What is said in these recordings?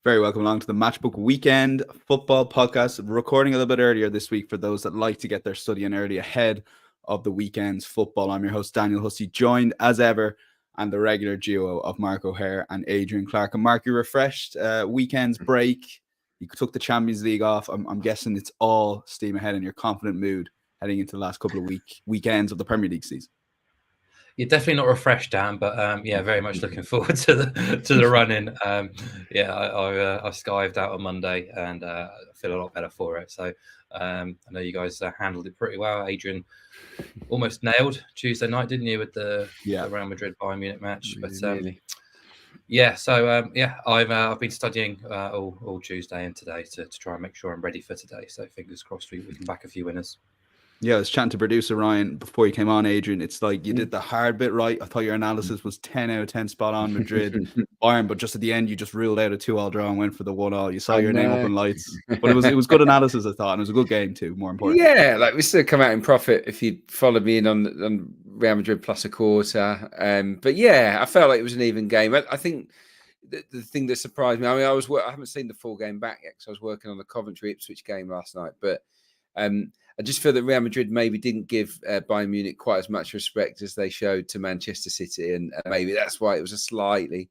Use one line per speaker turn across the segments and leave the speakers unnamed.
Very welcome along to the Matchbook Weekend Football Podcast. Recording a little bit earlier this week for those that like to get their study in early ahead of the weekend's football. I'm your host, Daniel Hussey, joined as ever and the regular duo of Mark O'Haire and Adrian Clarke. And Mark, you refreshed weekend's break. You took the Champions League off. I'm guessing it's all steam ahead in your confident mood heading into the last couple of weekends of the Premier League season.
You're definitely not refreshed, Dan, but very much looking forward to the run-in. I skived out on Monday and I feel a lot better for it. So I know you guys handled it pretty well. Adrian almost nailed Tuesday night, didn't you, with the Real Madrid Bayern Munich match? But I've been studying all Tuesday and today to try and make sure I'm ready for today. So fingers crossed we can back a few winners.
Yeah, I was chatting to producer Ryan before you came on, Adrian. It's like you did the hard bit right. I thought your analysis was 10 out of 10 spot on Madrid, Bayern, but just at the end, you just ruled out a 2-2 draw and went for the 1-1. You saw your name up in lights. But it was good analysis, I thought, and it was a good game too, more importantly.
Yeah, like we still come out in profit if you followed me in on Real Madrid plus a quarter. But yeah, I felt like it was an even game. I think the thing that surprised me, I haven't seen the full game back yet because I was working on the Coventry-Ipswich game last night, but I just feel that Real Madrid maybe didn't give Bayern Munich quite as much respect as they showed to Manchester City, and maybe that's why it was a slightly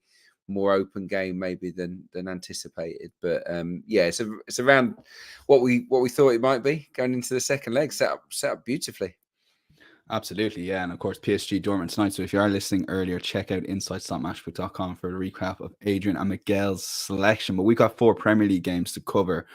more open game maybe than anticipated. But it's around what we thought it might be going into the second leg. Set up beautifully.
Absolutely, yeah. And of course, PSG Dortmund tonight. So if you are listening earlier, check out insights.matchbook.com for a recap of Adrian and Miguel's selection. But we've got 4 Premier League games to cover.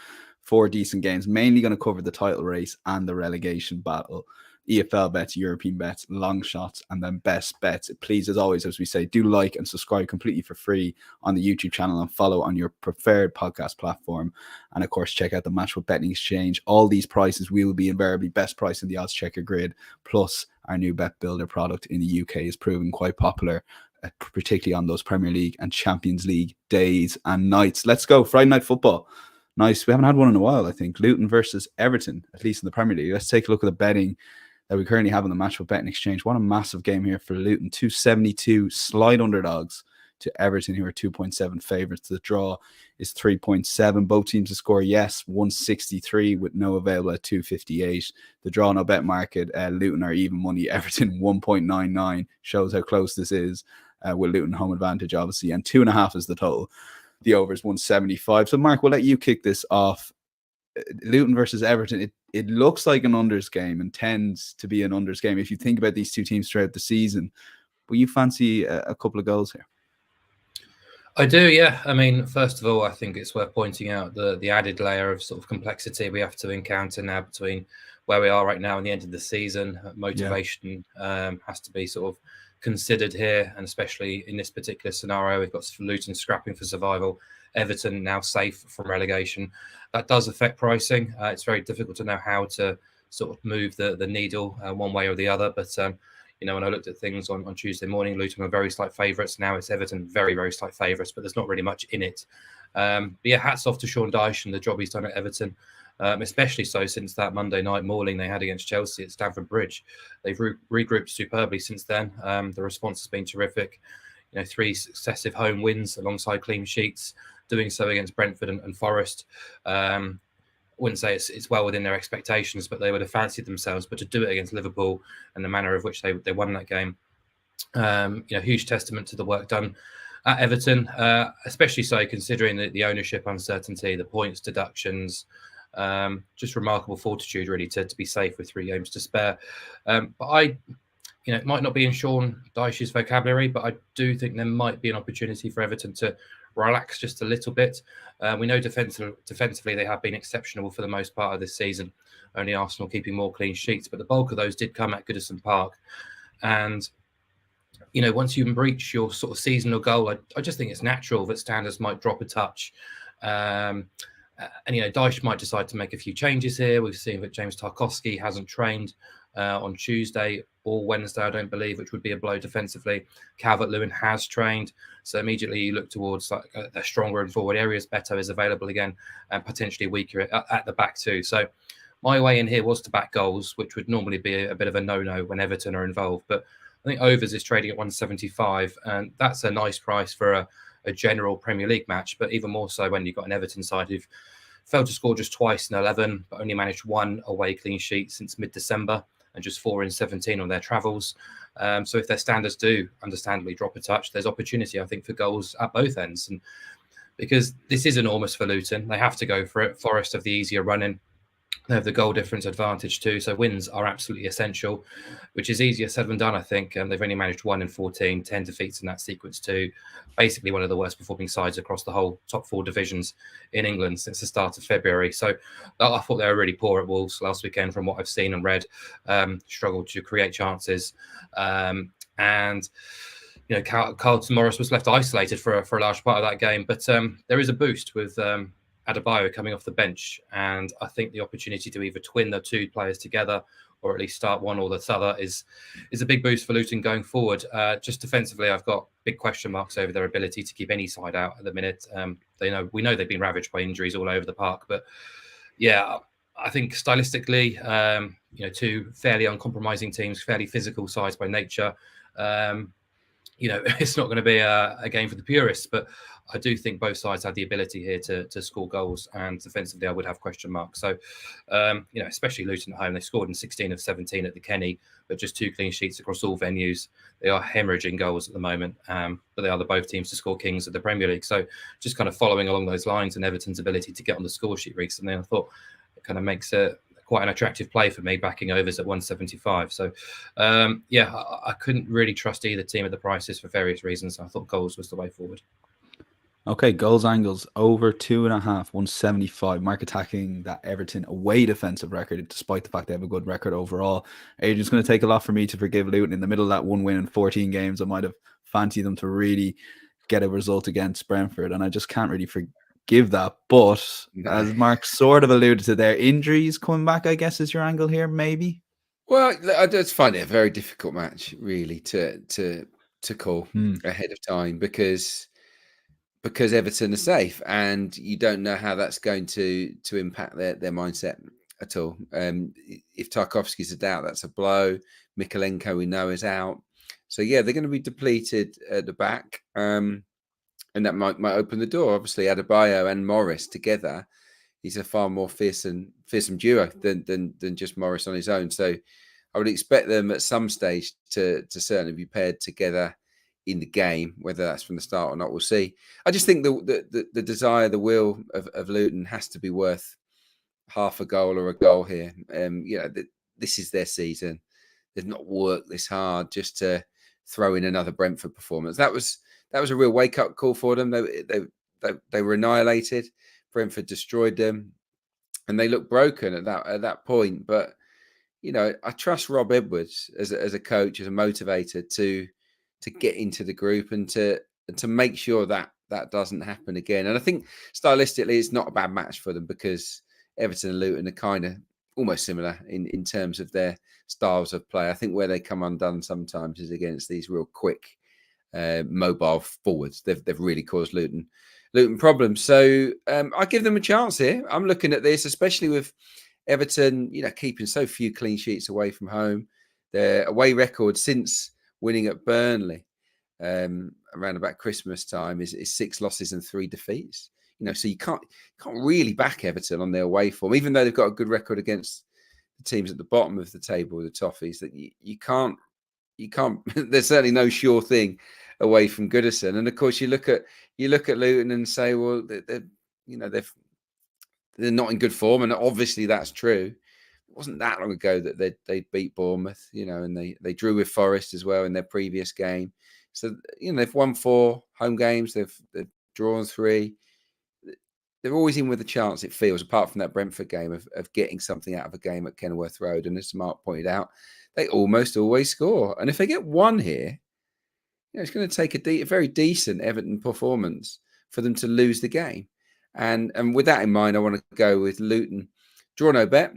4 decent games, mainly going to cover the title race and the relegation battle. EFL bets, European bets, long shots, and then best bets. Please, as always, as we say, do like and subscribe completely for free on the YouTube channel and follow on your preferred podcast platform. And of course, check out the Matchbook Betting Exchange. All these prices will be invariably best price in the odds checker grid. Plus, our new bet builder product in the UK is proving quite popular, particularly on those Premier League and Champions League days and nights. Let's go. Friday night football. Nice. We haven't had one in a while, I think. Luton versus Everton, at least in the Premier League. Let's take a look at the betting that we currently have on the Matchbook Betting Exchange. What a massive game here for Luton. 272 slight underdogs to Everton, who are 2.7 favourites. The draw is 3.7. Both teams to score, yes, 163 with no available at 258. The draw no bet market, Luton are even money. Everton 1.99 shows how close this is with Luton home advantage, obviously. And 2.5 is the total. The over is 175. So, Mark, we'll let you kick this off. Luton versus Everton, it looks like an unders game and tends to be an unders game if you think about these two teams throughout the season. But you fancy a couple of goals here?
I do, yeah. I mean, first of all, I think it's worth pointing out the added layer of sort of complexity we have to encounter now between where we are right now and the end of the season. Motivation has to be sort of considered here, and especially in this particular scenario, we've got Luton scrapping for survival, Everton now safe from relegation. That does affect pricing. It's very difficult to know how to sort of move the needle one way or the other. But when I looked at things on Tuesday morning, Luton were very slight favourites. Now it's Everton, very, very slight favourites, but there's not really much in it. But yeah, hats off to Sean Dyche and the job he's done at Everton. Especially so since that Monday night mauling they had against Chelsea at Stamford Bridge. They've regrouped superbly since then. The response has been terrific. 3 successive home wins alongside clean sheets, doing so against Brentford and Forest. I wouldn't say it's well within their expectations, but they would have fancied themselves. But to do it against Liverpool and the manner of which they won that game, huge testament to the work done at Everton, especially so considering the ownership uncertainty, the points deductions. Just remarkable fortitude, really, to be safe with 3 games to spare. But it might not be in Sean Dyche's vocabulary, but I do think there might be an opportunity for Everton to relax just a little bit. We know defensively they have been exceptional for the most part of this season, only Arsenal keeping more clean sheets, but the bulk of those did come at Goodison Park. And once you breach your sort of seasonal goal, I just think it's natural that standards might drop a touch. Dyche might decide to make a few changes here. We've seen that James Tarkowski hasn't trained on Tuesday or Wednesday, I don't believe, which would be a blow defensively. Calvert-Lewin has trained, so immediately you look towards a stronger and forward areas. Beto is available again, and potentially weaker at the back too. So my way in here was to back goals, which would normally be a bit of a no-no when Everton are involved. But I think overs is trading at 175, and that's a nice price for a general Premier League match, but even more so when you've got an Everton side who've failed to score just twice in 11, but only managed 1 away clean sheet since mid-December and just 4 in 17 on their travels. So if their standards do understandably drop a touch, there's opportunity, I think, for goals at both ends. And because this is enormous for Luton, they have to go for it. Forest have the easier running. They have the goal difference advantage too. So wins are absolutely essential, which is easier said than done, I think. They've only managed 1 in 14, 10 defeats in that sequence too. Basically one of the worst performing sides across the whole top 4 divisions in England since the start of February. So I thought they were really poor at Wolves last weekend from what I've seen and read. Struggled to create chances. And you know, Carlton Morris was left isolated for a large part of that game. But there is a boost with Adebayo coming off the bench, and I think the opportunity to either twin the 2 players together or at least start one or the other is a big boost for Luton going forward. Just defensively, I've got big question marks over their ability to keep any side out at the minute. We know they've been ravaged by injuries all over the park, but yeah, I think stylistically, 2 fairly uncompromising teams, fairly physical sides by nature. It's not going to be a game for the purists, but I do think both sides have the ability here to score goals, and defensively I would have question marks. So, especially Luton at home, they scored in 16 of 17 at the Kenny, but just 2 clean sheets across all venues. They are hemorrhaging goals at the moment, but they are the both teams to score kings of the Premier League. So just kind of following along those lines and Everton's ability to get on the score sheet recently, I thought it kind of makes it quite an attractive play for me, backing overs at 175. So, I couldn't really trust either team at the prices for various reasons. I thought goals was the way forward.
Okay, goals angles over 2.5, 175. Mark attacking that Everton away defensive record, despite the fact they have a good record overall. Adrian's going to take a lot for me to forgive Luton. In the middle of that 1 win in 14 games, I might have fancied them to really get a result against Brentford, and I just can't really forgive that. But as Mark sort of alluded to there, injuries coming back, I guess, is your angle here, maybe?
Well, I just find it a very difficult match, really, to call ahead of time because Everton are safe, and you don't know how that's going to impact their mindset at all. If Tarkowski's a doubt, that's a blow. Mikalenko, we know, is out. So, yeah, they're going to be depleted at the back, and that might open the door. Obviously, Adebayo and Morris together, he's a far more fearsome duo than just Morris on his own. So I would expect them at some stage to certainly be paired together in the game, whether that's from the start or not, we'll see. I just think the desire, the will of Luton has to be worth half a goal or a goal here. This is their season. They've not worked this hard just to throw in another Brentford performance. That was a real wake up call for them. They were annihilated. Brentford destroyed them, and they looked broken at that point. But I trust Rob Edwards as a coach, as a motivator to get into the group and to make sure that doesn't happen again. And I think stylistically, it's not a bad match for them because Everton and Luton are kind of almost similar in terms of their styles of play. I think where they come undone sometimes is against these real quick, mobile forwards. They've really caused Luton problems. So I give them a chance here. I'm looking at this, especially with Everton, keeping so few clean sheets away from home. Their away record since winning at Burnley around about Christmas time is 6 losses and 3 defeats. So you can't really back Everton on their away form, even though they've got a good record against the teams at the bottom of the table, the Toffees. That you can't. There's certainly no sure thing away from Goodison. And of course, you look at Luton and say, well, they're not in good form, and obviously that's true. It wasn't that long ago that they beat Bournemouth, and they drew with Forest as well in their previous game. So they've won 4 home games, they've drawn 3. They're always in with a chance, it feels, apart from that Brentford game of getting something out of a game at Kenilworth Road. And as Mark pointed out, they almost always score. And if they get 1 here, it's going to take a very decent Everton performance for them to lose the game. And with that in mind, I want to go with Luton draw no bet,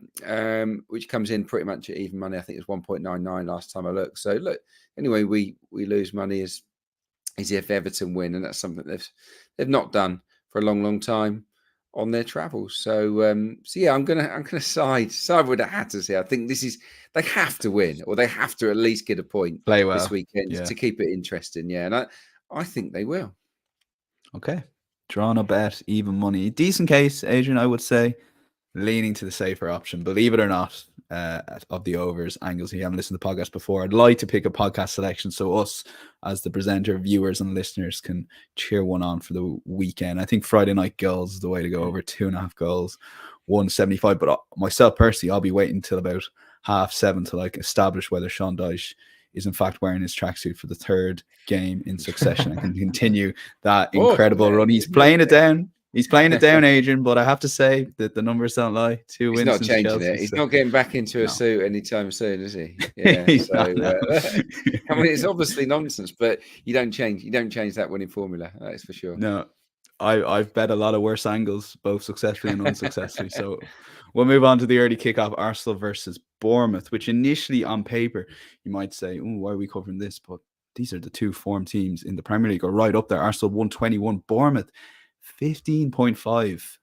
which comes in pretty much at even money. I think it was 1.99 last time I looked. So look, anyway, we lose money as if Everton win, and that's something they've not done for a long time on their travels. So yeah, I'm gonna side with the Hatters here. I think they have to win, or they have to at least get a point
Play well
this weekend
to
keep it interesting. Yeah, and I think they will.
Okay. Drawn a bet, even money. Decent case, Adrian, I would say. Leaning to the safer option, believe it or not, of the overs angles. If you haven't listened to the podcast before, I'd like to pick a podcast selection so us, as the presenter, viewers, and listeners, can cheer one on for the weekend. I think Friday night goals is the way to go, over 2.5 goals, 175. But myself personally, I'll be waiting until about 7:30 to like establish whether Sean Dyche is in fact wearing his tracksuit for the third game in succession and can continue that incredible run. He's playing it down. He's playing it down, Adrian, but I have to say that the numbers don't lie. 2 wins.
He's not
since
changing
Chelsea,
it. He's not getting back into a suit anytime soon, is he? Yeah. So I mean, it's obviously nonsense, but you don't change that winning formula. That's for sure.
No, I've bet a lot of worse angles, both successfully and unsuccessfully. So we'll move on to the early kickoff: Arsenal versus Bournemouth, which initially on paper you might say, "Oh, why are we covering this?" But these are the two form teams in the Premier League, are right up there. Arsenal 121, Bournemouth 15.5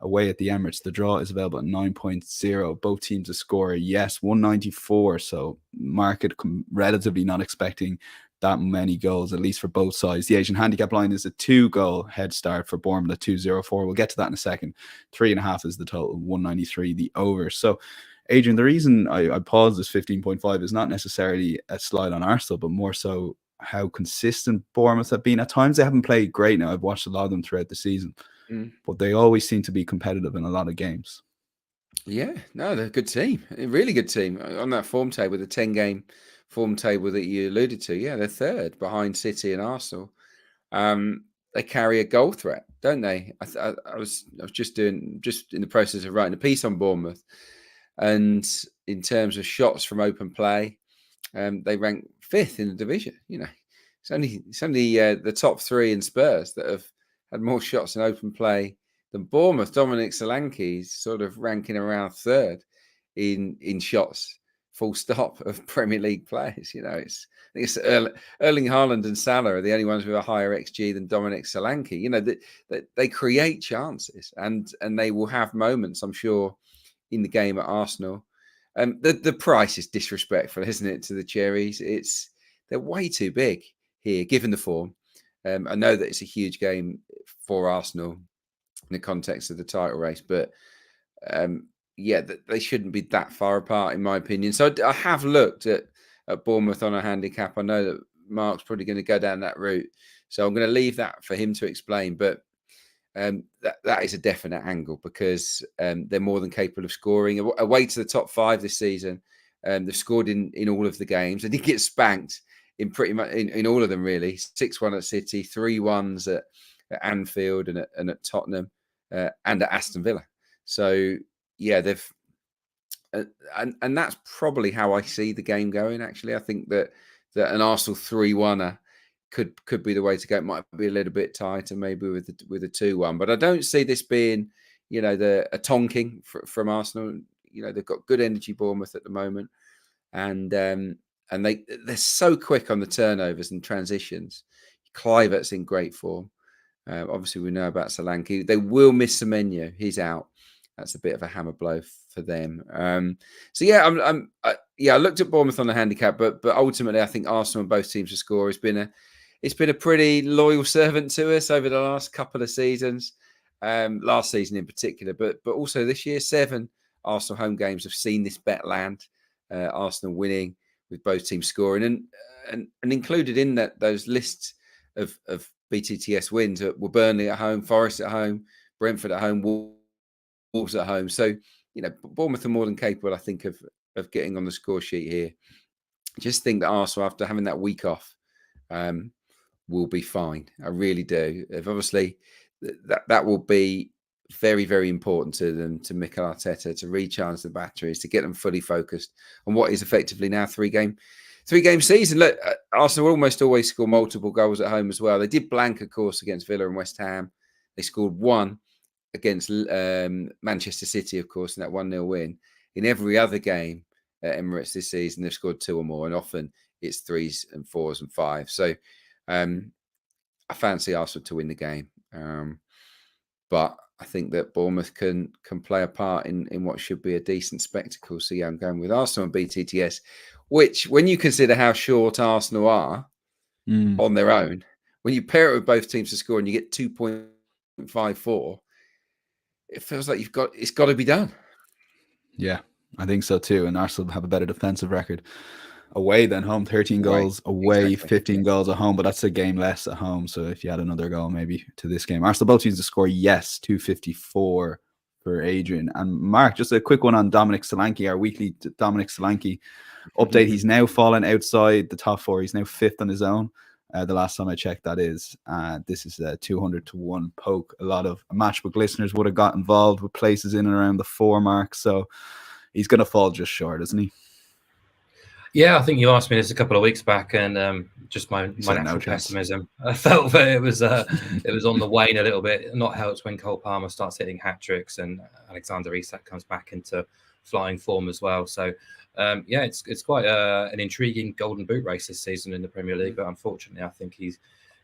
away at the Emirates. The draw is available at 9.0. Both teams a score, yes, 194. So market relatively not expecting that many goals, at least for both sides. The Asian handicap line is a 2-goal head start for Bournemouth at 2.04. We'll get to that in a second. 3.5 is the total, 193 the over. So Adrian, the reason I paused this 15.5 is not necessarily a slide on Arsenal, but more so how consistent Bournemouth have been. At times they haven't played great now. I've watched a lot of them throughout the season, but they always seem to be competitive in a lot of games.
Yeah, no, they're a good team, a really good team on that form table, the 10-game form table that you alluded to. Yeah, they're third behind City and Arsenal. They carry a goal threat, don't they? I was just in the process of writing a piece on Bournemouth, and in terms of shots from open play, they rank 5th in the division. You know, it's only the top 3 in Spurs that have had more shots in open play than Bournemouth. Dominic Solanke's sort of ranking around 3rd in shots, full stop, of Premier League players. You know, I think it's Erling Haaland and Salah are the only ones with a higher XG than Dominic Solanke. You know, they create chances and they will have moments, I'm sure, in the game at Arsenal. The price is disrespectful, isn't it, to the Cherries? They're way too big here, given the form. I know that it's a huge game for Arsenal in the context of the title race, but they shouldn't be that far apart, in my opinion. So I have looked at Bournemouth on a handicap. I know that Mark's probably going to go down that route, so I'm going to leave that for him to explain. But that is a definite angle, because they're more than capable of scoring. Away to the top 5 this season, they've scored in all of the games. They did get spanked in pretty much in all of them, really. 6-1 at City, 3-1s at Anfield and at Tottenham, and at Aston Villa. So yeah, they've and that's probably how I see the game going. Actually, I think that an Arsenal 3-1er could be the way to go. It might be a little bit tighter, maybe with a 2-1, but I don't see this being, you know, a tonking from Arsenal. You know, they've got good energy, Bournemouth, at the moment, and they're so quick on the turnovers and transitions. Kluivert's in great form. Obviously, we know about Solanke. They will miss Semenyo. He's out. That's a bit of a hammer blow for them. So yeah, I looked at Bournemouth on the handicap, but ultimately, I think Arsenal and both teams to score. It's been a pretty loyal servant to us over the last couple of seasons. Last season in particular, but also this year, 7 Arsenal home games have seen this bet land. Arsenal winning with both teams scoring, and included in those lists of BTTS wins were Burnley at home, Forest at home, Brentford at home, Wolves at home. So, you know, Bournemouth are more than capable, I think, of getting on the score sheet here. I just think that Arsenal, after having that week off, will be fine. I really do. Obviously, that will be very, very important to them, to Mikel Arteta, to recharge the batteries, to get them fully focused on what is effectively now three-game season. Look, Arsenal almost always score multiple goals at home as well. They did blank, of course, against Villa and West Ham. They scored 1 against Manchester City, of course, in that 1-0 win. In every other game at Emirates this season, they've scored 2 or more, and often it's 3s and 4s and 5s. So I fancy Arsenal to win the game. But I think that Bournemouth can play a part in what should be a decent spectacle. So yeah, I'm going with Arsenal and BTTS, which, when you consider how short Arsenal are on their own, when you pair it with both teams to score and you get 2.54, it feels like it's got to be done.
Yeah, I think so too. And Arsenal have a better defensive record away than home. 13 goals away,
exactly.
15 goals at home, but that's a game less at home. So if you had another goal maybe to this game, Arsenal both teams to score, yes, 254 for Adrian. And Mark, just a quick one on Dominic Solanke, our weekly Dominic Solanke update. He's now fallen outside the top 4. He's now 5th on his own. The last time I checked, that is. This is a 200-1 poke. A lot of matchbook listeners would have got involved with places in and around the 4 mark. So he's going to fall just short, isn't he?
Yeah, I think you asked me this a couple of weeks back, and just my natural pessimism. I felt that it was on the wane a little bit. Not helped when Cole Palmer starts hitting hat tricks and Alexander Isak comes back into flying form as well. So yeah, it's quite an intriguing golden boot race this season in the Premier League. But unfortunately, I think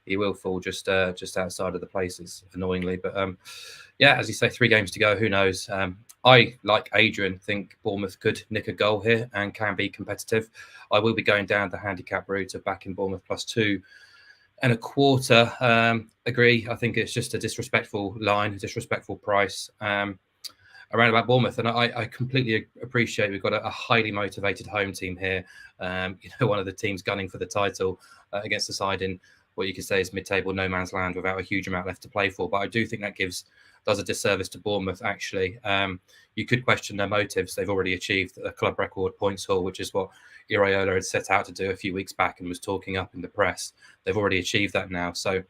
he will fall just outside of the places, annoyingly. But yeah, as you say, 3 games to go. Who knows? I, like Adrian, think Bournemouth could nick a goal here and can be competitive. I will be going down the handicap route of backing Bournemouth +2.25. Agree. I think it's just a disrespectful line, a disrespectful price around about Bournemouth. And I completely appreciate we've got a highly motivated home team here. One of the teams gunning for the title against the side in what you could say is mid-table no man's land without a huge amount left to play for. But I do think that does a disservice to Bournemouth, actually. You could question their motives. They've already achieved a club record points haul, which is what Iraola had set out to do a few weeks back and was talking up in the press. They've already achieved that now. So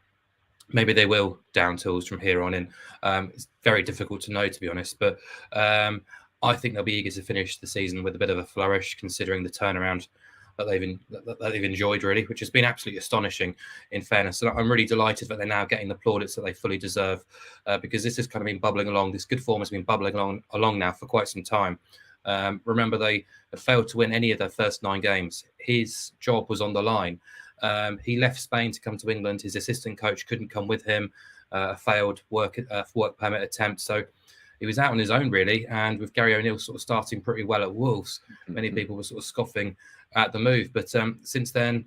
maybe they will down tools from here on in. It's very difficult to know, to be honest. But I think they'll be eager to finish the season with a bit of a flourish, considering the turnaround that they've enjoyed, really, which has been absolutely astonishing, in fairness. And I'm really delighted that they're now getting the plaudits that they fully deserve, because this has kind of been bubbling along. This good form has been bubbling along now for quite some time. Remember, they had failed to win any of their first 9 games. His job was on the line. He left Spain to come to England. His assistant coach couldn't come with him, a failed work permit attempt. So he was out on his own, really. And with Gary O'Neill sort of starting pretty well at Wolves, many people were sort of scoffing at the move. But since then,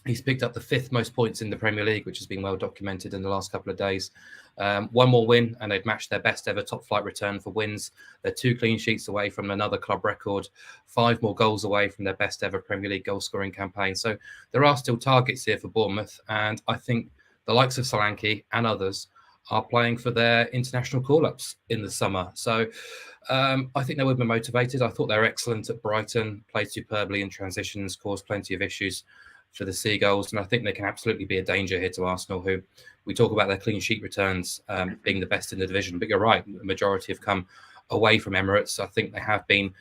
he's picked up the 5th most points in the Premier League, which has been well documented in the last couple of days. 1 more win, and they've matched their best ever top flight return for wins. They're 2 clean sheets away from another club record, 5 more goals away from their best ever Premier League goal scoring campaign. So there are still targets here for Bournemouth. And I think the likes of Solanke and others are playing for their international call-ups in the summer. So I think they would be motivated. I thought they were excellent at Brighton, played superbly in transitions, caused plenty of issues for the Seagulls. And I think they can absolutely be a danger here to Arsenal, who we talk about their clean sheet returns being the best in the division. But you're right, the majority have come away from Emirates. I think they have been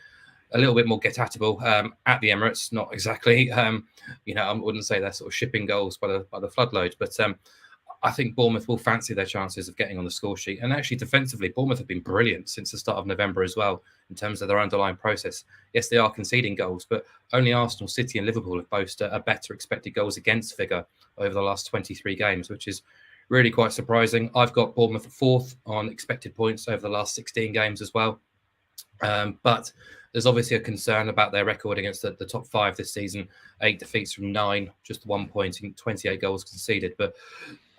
a little bit more get-at-able at the Emirates. Not exactly, I wouldn't say they're sort of shipping goals by the floodload, but I think Bournemouth will fancy their chances of getting on the score sheet. And actually, defensively, Bournemouth have been brilliant since the start of November as well, in terms of their underlying process. Yes, they are conceding goals, but only Arsenal, City and Liverpool have boasted a better expected goals against figure over the last 23 games, which is really quite surprising. I've got Bournemouth 4th on expected points over the last 16 games as well. But there's obviously a concern about their record against the top 5 this season. 8 defeats from 9, just 1 point in 28 goals conceded. But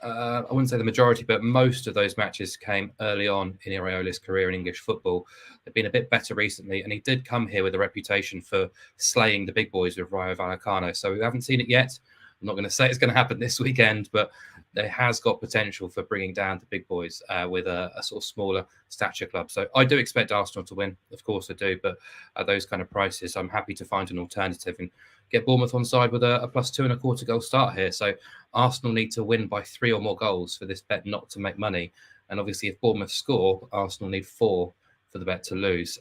I wouldn't say the majority, but most of those matches came early on in Iraola's career in English football. They've been a bit better recently, and he did come here with a reputation for slaying the big boys with Rayo Vallecano. So we haven't seen it yet. I'm not going to say it's going to happen this weekend, but there has got potential for bringing down the big boys with a sort of smaller stature club. So I do expect Arsenal to win. Of course I do, but at those kind of prices, I'm happy to find an alternative and get Bournemouth on side with a +2.25 goal start here. So Arsenal need to win by 3 or more goals for this bet not to make money. And obviously, if Bournemouth score, Arsenal need 4 for the bet to lose,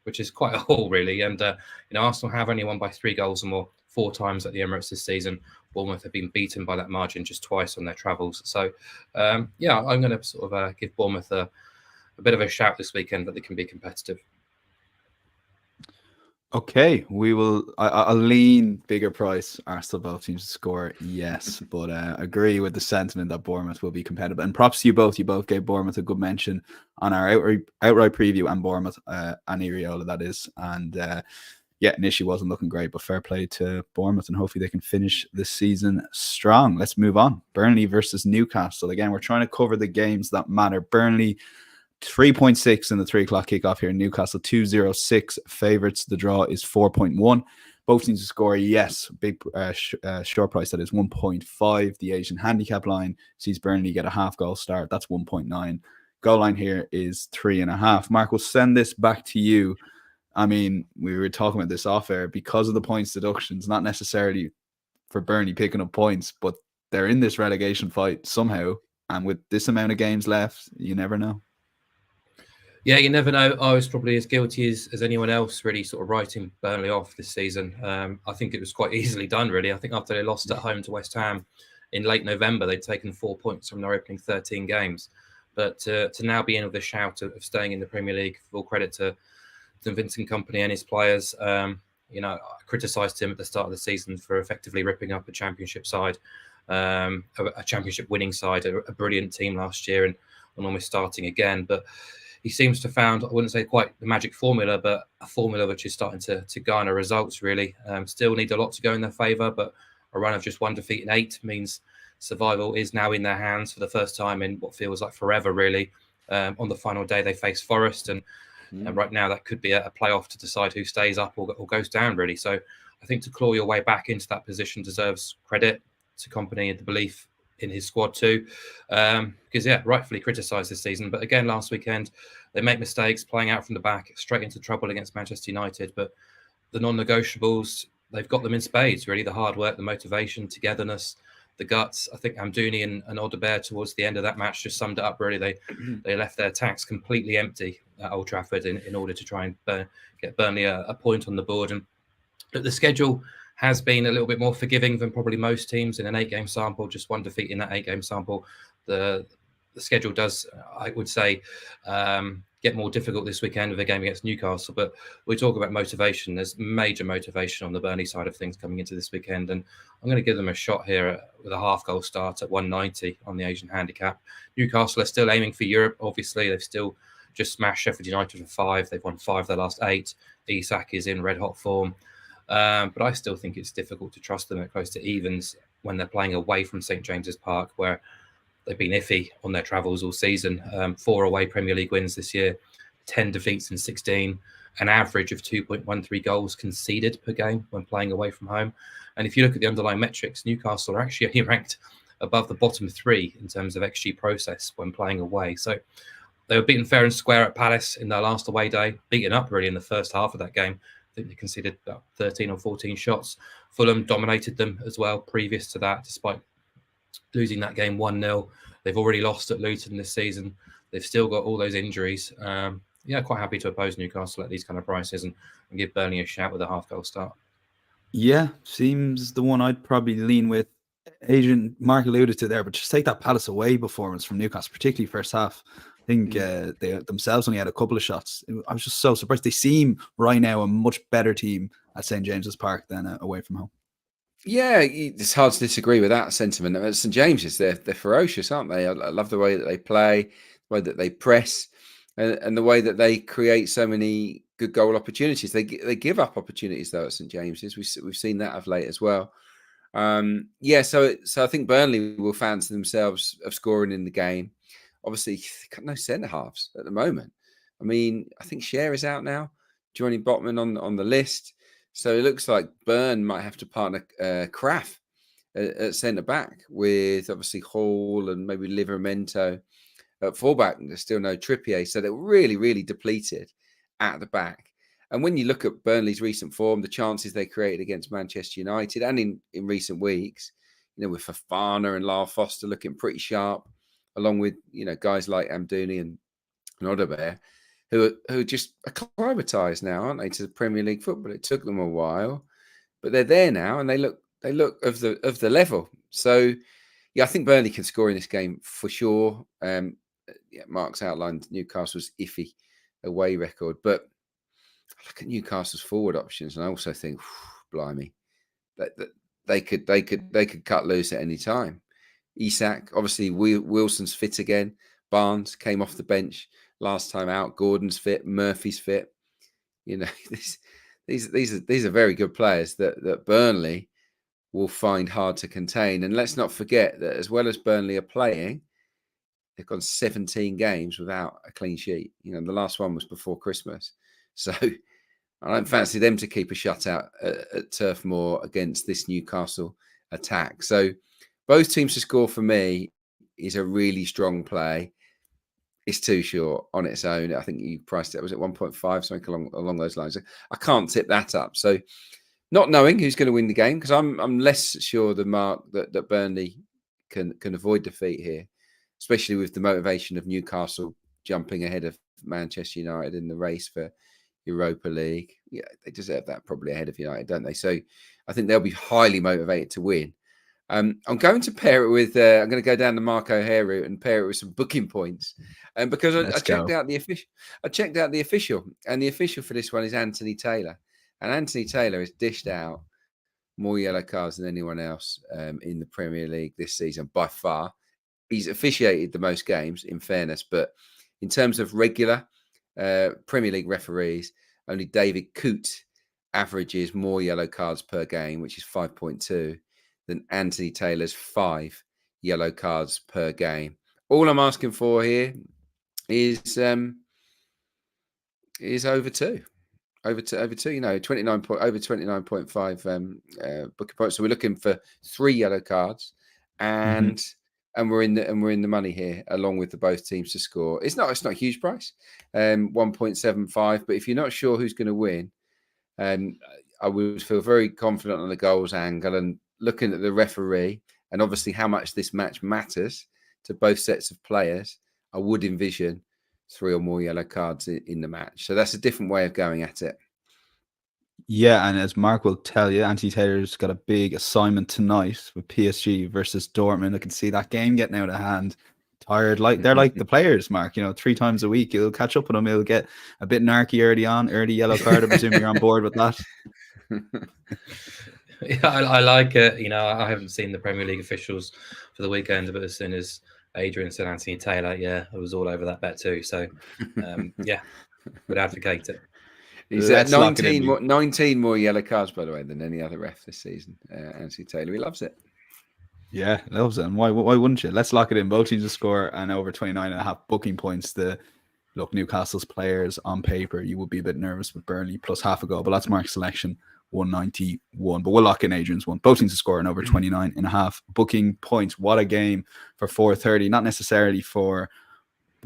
which is quite a haul, really. And Arsenal have only won by 3 goals or more 4 times at the Emirates this season. Bournemouth have been beaten by that margin just twice on their travels. So, I'm going to sort of give Bournemouth a bit of a shout this weekend that they can be competitive.
Okay, we will. I'll lean bigger price. Arsenal both teams to score, yes, but agree with the sentiment that Bournemouth will be competitive. And props to you both. You both gave Bournemouth a good mention on our outright preview, and Bournemouth and Iraola, that is. And yeah, initially wasn't looking great, but fair play to Bournemouth, and hopefully they can finish the season strong. Let's move on. Burnley versus Newcastle. Again, we're trying to cover the games that matter. Burnley 3.6 in the 3 o'clock kickoff here. Newcastle 2.06 favourites. The draw is 4.1. Both teams to score, yes. Big short price, that is 1.5. The Asian handicap line sees Burnley get a half goal start. That's 1.9. Goal line here is 3.5. Mark, we'll send this back to you. I mean, we were talking about this off air because of the points deductions, not necessarily for Burnley picking up points, but they're in this relegation fight somehow. And with this amount of games left, you never know.
Yeah, you never know. I was probably as guilty as anyone else, really, sort of writing Burnley off this season. I think it was quite easily done, really. I think after they lost at home to West Ham in late November, they'd taken 4 points from their opening 13 games. But to now be in with a shout of staying in the Premier League, full credit to Vincent Kompany and his players. You know, I criticised him at the start of the season for effectively ripping up a championship side, a championship winning side, a brilliant team last year, and almost starting again. But he seems to have found, I wouldn't say quite the magic formula, but a formula which is starting to garner results, really. Still need a lot to go in their favour, but a run of just 1 defeat in 8 means survival is now in their hands for the first time in what feels like forever, really. On the final day, they face Forest, and right now that could be a playoff to decide who stays up or goes down, really. So I think to claw your way back into that position deserves credit to Kompany and the belief in his squad too, because rightfully criticised this season, but again last weekend they make mistakes playing out from the back, straight into trouble against Manchester United. But the non-negotiables, they've got them in spades, really. The hard work, the motivation, togetherness, the guts. I think Amdouni and O'Haire towards the end of that match just summed it up, really. They left their tanks completely empty at Old Trafford in order to try and get Burnley a point on the board. And the schedule has been a little bit more forgiving than probably most teams in an 8-game sample, just 1 defeat in that 8-game sample. The schedule does, I would say, get more difficult this weekend with a game against Newcastle. But we talk about motivation. There's major motivation on the Burnley side of things coming into this weekend. And I'm going to give them a shot here with a half-goal start at 190 on the Asian handicap. Newcastle are still aiming for Europe, obviously. They've still just smashed Sheffield United for 5. They've won 5 of their last 8. Isak is in red-hot form. But I still think it's difficult to trust them at close to evens when they're playing away from St James's Park, where they've been iffy on their travels all season. 4 away Premier League wins this year, 10 defeats in 16, an average of 2.13 goals conceded per game when playing away from home. And if you look at the underlying metrics, Newcastle are actually only ranked above the bottom 3 in terms of XG process when playing away. So they were beaten fair and square at Palace in their last away day, beaten up really in the first half of that game. I think they conceded about 13 or 14 shots. Fulham dominated them as well previous to that, despite losing that game 1-0. They've already lost at Luton this season. They've still got all those injuries. Quite happy to oppose Newcastle at these kind of prices and give Burnley a shout with a half-goal start. Yeah,
seems the one I'd probably lean with. Adrian, Mark alluded to there, but just take that Palace away performance from Newcastle, particularly first half. I think they themselves only had a couple of shots. I was just so surprised. They seem right now a much better team at St James's Park than away from home.
Yeah, it's hard to disagree with that sentiment. At St James's, they're ferocious, aren't they? I love the way that they play, the way that they press, and the way that they create so many good goal opportunities. They give up opportunities though at St James's. We've seen that of late as well. So I think Burnley will fancy themselves of scoring in the game. Obviously, they've got no centre halves at the moment. I mean, I think Cher is out now, joining Botman on the list. So it looks like Burn might have to partner Kraft at centre back with obviously Hall and maybe Livramento at fullback. There's still no Trippier, so they're really, really depleted at the back. And when you look at Burnley's recent form, the chances they created against Manchester United and in recent weeks, with Fofana and Lyle Foster looking pretty sharp, along with guys like Amdouni and O'Haire, who are just acclimatized now, aren't they, to the Premier League football? It took them a while, but they're there now, and they look of the level. So, I think Burnley can score in this game for sure. Mark's outlined Newcastle's iffy away record, but I look at Newcastle's forward options, and I also think, blimey, that they could cut loose at any time. Isak, obviously, Wilson's fit again. Barnes came off the bench last time out. Gordon's fit. Murphy's fit. This these are very good players that Burnley will find hard to contain. And let's not forget that as well as Burnley are playing, they've gone 17 games without a clean sheet. The last one was before Christmas. So I don't fancy them to keep a shutout at Turf Moor against this Newcastle attack. So both teams to score for me is a really strong play. It's too short on its own. I think you priced it, was it 1.5, something along those lines. I can't tip that up. So not knowing who's going to win the game, because I'm less sure than Mark that Burnley can avoid defeat here, especially with the motivation of Newcastle jumping ahead of Manchester United in the race for Europa League. Yeah, they deserve that probably ahead of United, don't they? So I think they'll be highly motivated to win. I'm going to pair it with. I'm going to go down the Mark O'Haire route and pair it with some booking points, because I checked out the official. And the official for this one is Anthony Taylor, and Anthony Taylor has dished out more yellow cards than anyone else in the Premier League this season by far. He's officiated the most games, in fairness, but in terms of regular Premier League referees, only David Coote averages more yellow cards per game, which is 5.2. than Anthony Taylor's 5 yellow cards per game. All I'm asking for here is over 2. Over 2, over 29.5 booking points. So we're looking for 3 yellow cards, and we're in the money here, along with the both teams to score. It's not a huge price, 1.75. But if you're not sure who's going to win, I would feel very confident on the goals angle, and looking at the referee and obviously how much this match matters to both sets of players, I would envision 3 or more yellow cards in the match. So that's a different way of going at it.
Yeah, and as Mark will tell you, Anthony Taylor's got a big assignment tonight with PSG versus Dortmund. I can see that game getting out of hand. Tired, they're like the players, Mark. 3 times a week you'll catch up with them. It'll get a bit narky early yellow card. I presume you're on board with that.
Yeah, I like it. I haven't seen the Premier League officials for the weekend, but as soon as Adrian said Anthony Taylor, yeah, I was all over that bet too. So, yeah, would advocate it.
He's 19 more yellow cards, by the way, than any other ref this season. Anthony Taylor, he loves it.
Yeah, loves it. And why wouldn't you? Let's lock it in. Both teams to score and over 29.5 booking points. Newcastle's players on paper, you would be a bit nervous with Burnley plus half a goal, but that's Mark's selection, 191. But we'll lock in Adrian's one. Both teams to score and over 29.5 booking points. What a game for 4:30. Not necessarily for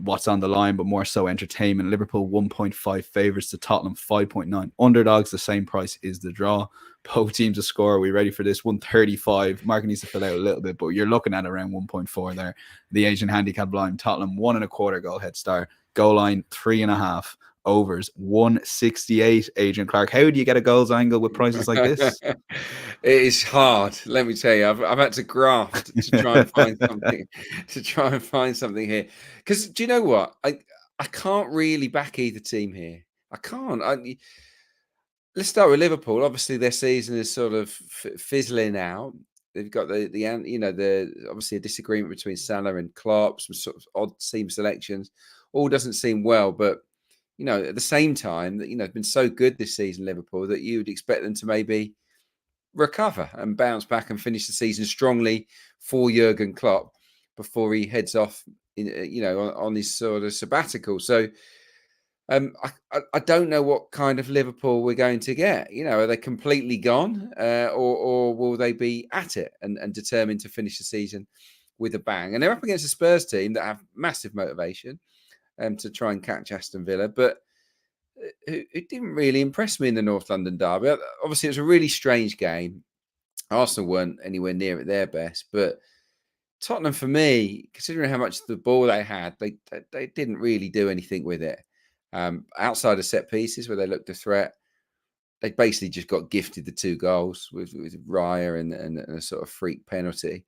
what's on the line, but more so entertainment. Liverpool 1.5 favourites to Tottenham 5.9 underdogs. The same price is the draw. Both teams to score. Are we ready for this? 135. Mark needs to fill out a little bit, but you're looking at around 1.4 there. The Asian handicap line, Tottenham 1.25 goal head start. Goal line 3.5. Overs 168. Adrian Clarke, how do you get a goals angle with prices like this?
It is hard, let me tell you. I've had to graft to try and find something here. Because do you know what? I can't really back either team here. I can't. Let's start with Liverpool. Obviously, their season is sort of fizzling out. They've got the obviously a disagreement between Salah and Klopp, some sort of odd team selections. All doesn't seem well, but at the same time, that it's been so good this season, Liverpool, that you would expect them to maybe recover and bounce back and finish the season strongly for Jurgen Klopp before he heads off, on his sort of sabbatical. So, I don't know what kind of Liverpool we're going to get. Are they completely gone, or will they be at it and determined to finish the season with a bang? And they're up against a Spurs team that have massive motivation to try and catch Aston Villa, but it didn't really impress me in the North London derby. Obviously, it was a really strange game. Arsenal weren't anywhere near at their best, but Tottenham, for me, considering how much the ball they had, they didn't really do anything with it. Outside of set pieces where they looked a threat, they basically just got gifted the 2 goals with Raya and a sort of freak penalty.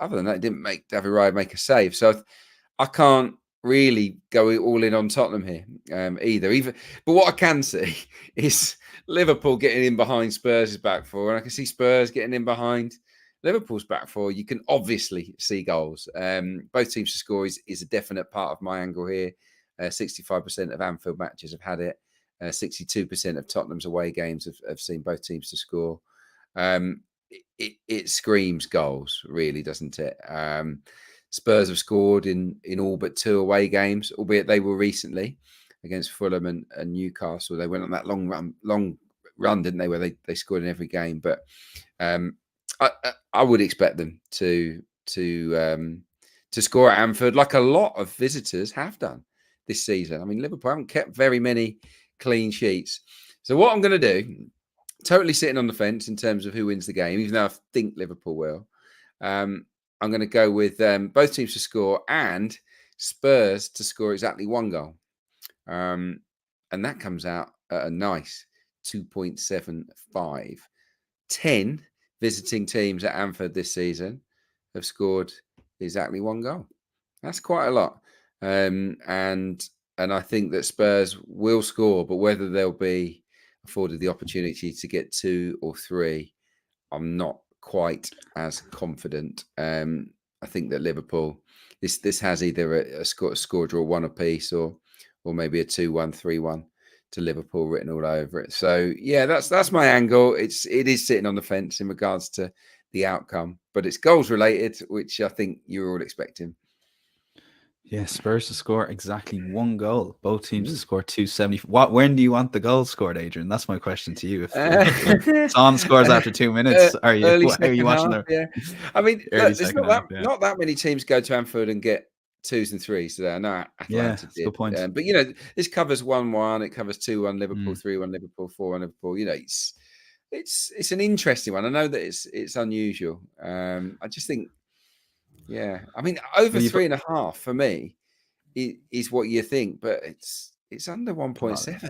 Other than that, it didn't make David Raya make a save. So I can't really go all in on Tottenham here either. But what I can see is Liverpool getting in behind Spurs' back four, and I can see Spurs getting in behind Liverpool's back four. You can obviously see goals. Both teams to score is a definite part of my angle here. 65% of Anfield matches have had it. 62% of Tottenham's away games have seen both teams to score. It screams goals, really, doesn't it? Spurs have scored in all but 2 away games, albeit they were recently against Fulham and Newcastle. They went on that long run, didn't they, where they scored in every game. But I would expect them to score at Anfield, like a lot of visitors have done this season. I mean, Liverpool haven't kept very many clean sheets. So what I'm going to do, totally sitting on the fence in terms of who wins the game, even though I think Liverpool will. I'm going to go with both teams to score and Spurs to score exactly 1 goal. And that comes out at a nice 2.75. 10 visiting teams at Anfield this season have scored exactly 1 goal. That's quite a lot. And I think that Spurs will score, but whether they'll be afforded the opportunity to get 2 or 3, I'm not quite as confident. I think that Liverpool, this has either a score draw 1 apiece or maybe a 2-1, 3-1 to Liverpool written all over it. So yeah, that's my angle. It is sitting on the fence in regards to the outcome, but it's goals related, which I think you're all expecting.
Yeah, Spurs to score exactly 1 goal. Both teams to score 270. When do you want the goal scored, Adrian? That's my question to you. If Son scores after 2 minutes, how are you watching
half, yeah. I mean, look, there's not that many teams go to Anfield and get 2s and 3s today. I know Atlanta did. Good point. But this covers 1-1. It covers 2-1 Liverpool, 3-1 Liverpool, 4-1 Liverpool. It's an interesting one. I know that it's unusual. I just think, yeah. I mean, over 3.5 for me is what you think, but it's under 1.7.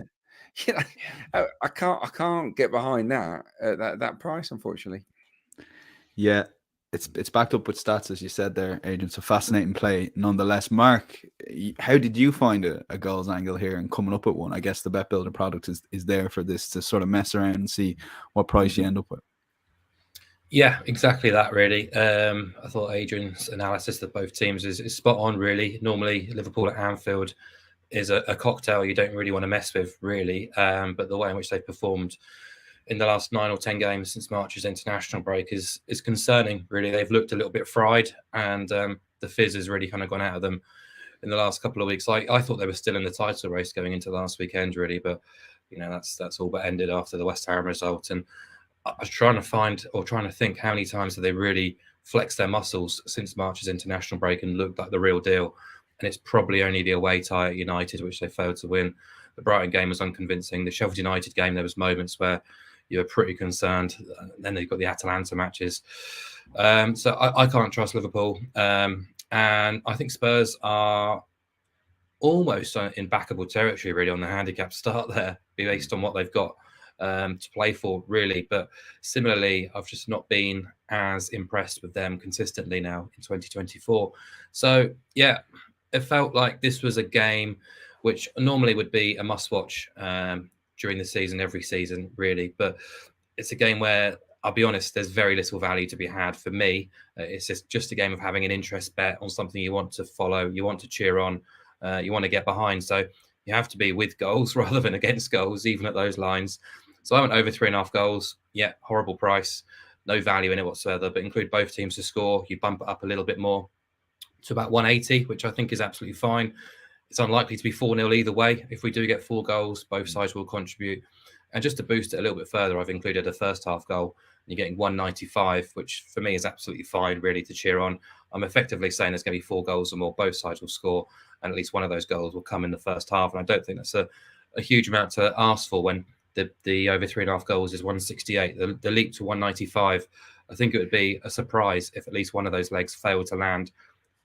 I can't get behind that price, unfortunately.
Yeah. It's backed up with stats, as you said there, Adrian. So fascinating play nonetheless. Mark, how did you find a goals angle here and coming up with one? I guess the Bet Builder product is there for this, to sort of mess around and see what price you end up with.
Yeah, exactly that, really. I thought Adrian's analysis of both teams is spot on, really. Normally, Liverpool at Anfield is a cocktail you don't really want to mess with, really. But the way in which they've performed in the last 9 or 10 games since March's international break is concerning, really. They've looked a little bit fried, and the fizz has really kind of gone out of them in the last couple of weeks. I thought they were still in the title race going into last weekend, really, but that's all but ended after the West Ham result. And I was trying to think how many times have they really flexed their muscles since March's international break and looked like the real deal. And it's probably only the away tie at United, which they failed to win. The Brighton game was unconvincing. The Sheffield United game, there was moments where you were pretty concerned. Then they've got the Atalanta matches. So I can't trust Liverpool. And I think Spurs are almost in backable territory, really, on the handicap start there, based on what they've got to play for, really. But similarly, I've just not been as impressed with them consistently now in 2024. So, yeah, it felt like this was a game which normally would be a must-watch during the season, every season, really. But it's a game where, I'll be honest, there's very little value to be had for me. It's just a game of having an interest bet on something you want to follow, you want to cheer on, you want to get behind. So you have to be with goals rather than against goals, even at those lines. So I went over 3.5 goals. Yeah, horrible price. No value in it whatsoever, but include both teams to score. You bump it up a little bit more to about 180, which I think is absolutely fine. It's unlikely to be 4-0 either way. If we do get 4 goals, both sides will contribute. And just to boost it a little bit further, I've included a first half goal. You're getting 195, which for me is absolutely fine, really, to cheer on. I'm effectively saying there's going to be 4 goals or more. Both sides will score, and at least one of those goals will come in the first half. And I don't think that's a huge amount to ask for when the over 3.5 goals is 168. The leap to 195, I think it would be a surprise if at least one of those legs failed to land,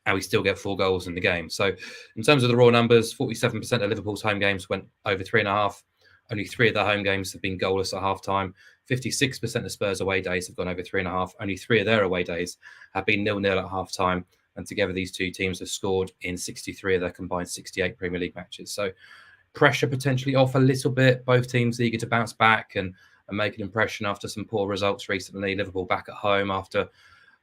and we still get 4 goals in the game. So in terms of the raw numbers, 47% of Liverpool's home games went over 3.5. Only 3 of their home games have been goalless at half-time. 56% of Spurs away days have gone over 3.5. Only 3 of their away days have been 0-0 at half-time. And together, these two teams have scored in 63 of their combined 68 Premier League matches. So pressure potentially off a little bit. Both teams eager to bounce back and make an impression after some poor results recently. Liverpool back at home after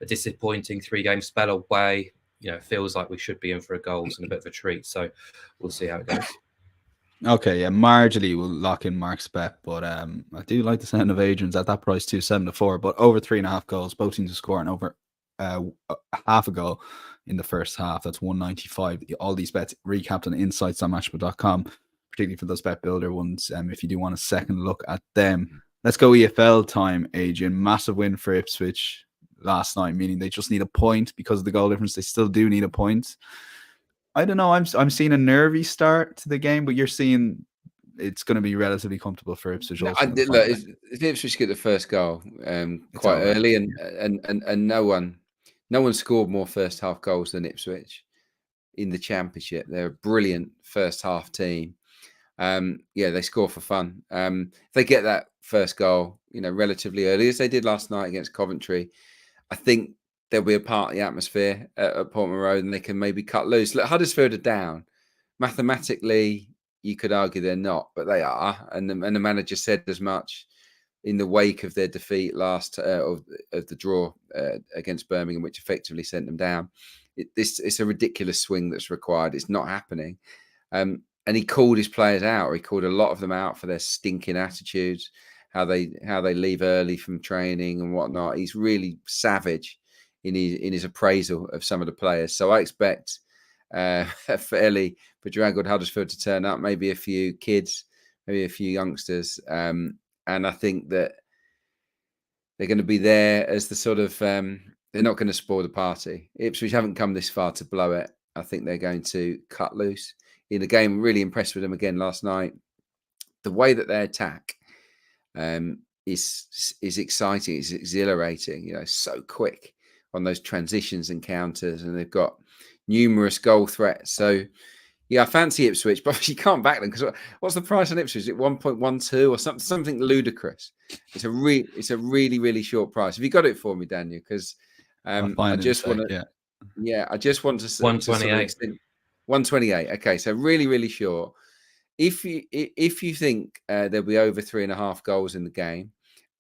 a disappointing 3-game spell away. It feels like we should be in for a goals and a bit of a treat. So we'll see how it goes.
Okay, yeah, marginally we'll lock in Mark's bet, but I do like the sound of Adrian's at that price too, 7-4. But over 3.5 goals, both teams are scoring over half a goal in the first half. That's 195. All these bets recapped on insights.matchable.com, particularly for those bet builder ones. If you do want a second look at them, let's go EFL time. Adrian, massive win for Ipswich last night, meaning they just need a point because of the goal difference. They still do need a point. I don't know. I'm seeing a nervy start to the game, but you're seeing it's going to be relatively comfortable for Ipswich.
No,
Also,
look, if Ipswich get the first goal quite early, and no one scored more first half goals than Ipswich in the Championship. They're a brilliant first half team. They score for fun. If they get that first goal, relatively early, as they did last night against Coventry, I think there'll be a party atmosphere at Portman Road, and they can maybe cut loose. Look, Huddersfield are down. Mathematically, you could argue they're not, but they are. And the manager said as much in the wake of their defeat of the draw against Birmingham, which effectively sent them down. It's a ridiculous swing that's required. It's not happening. And he called his players out. He called a lot of them out for their stinking attitudes, how they leave early from training and whatnot. He's really savage in his appraisal of some of the players. So I expect a fairly bedraggled Huddersfield to turn up, maybe a few kids, maybe a few youngsters. And I think that they're going to be there as the sort of, they're not going to spoil the party. Ipswich haven't come this far to blow it. I think they're going to cut loose in the game. Really impressed with them again last night. The way that they attack is exciting. It's exhilarating. So quick on those transitions and counters, and they've got numerous goal threats. So, yeah, I fancy Ipswich, but you can't back them because what's the price on Ipswich? Is it 1.12 or something ludicrous? It's a really, really short price. Have you got it for me, Daniel? Because I just want to. Yeah, I just want to
128.
128. Okay, so really, really short. If you think there'll be over 3.5 goals in the game,